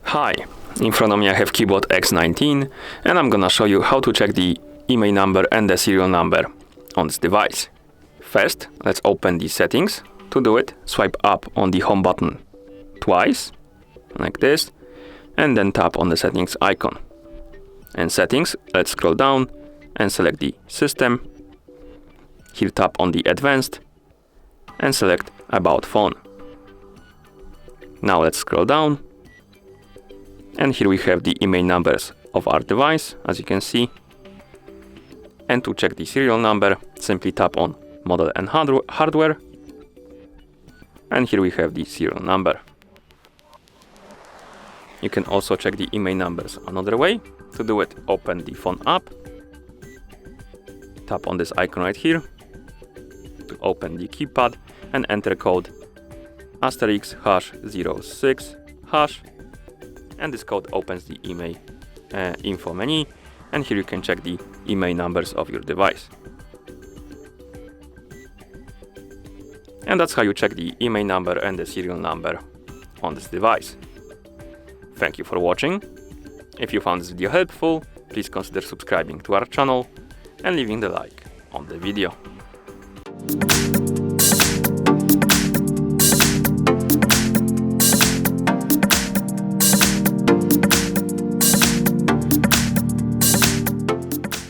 Hi, in front of me I have Cubot X19 and I'm gonna show you how to check the IMEI number and the serial number on this device. First, let's open the settings. To do it, swipe up on the home button twice, like this, and then tap on the settings icon. In settings, let's scroll down and select the system. Here tap on the advanced and select about phone. Now let's scroll down. And here we have the IMEI numbers of our device, as you can see. And to check the serial number, simply tap on Model and Hardware. And here we have the serial number. You can also check the IMEI numbers another way. To do it, open the phone app. Tap on this icon right here to open the keypad and enter code *#06#. And this code opens the IMEI info menu, and here you can check the IMEI numbers of your device. And that's how you check the IMEI number and the serial number on this device. Thank you for watching. If you found this video helpful, please consider subscribing to our channel and leaving the like on the video.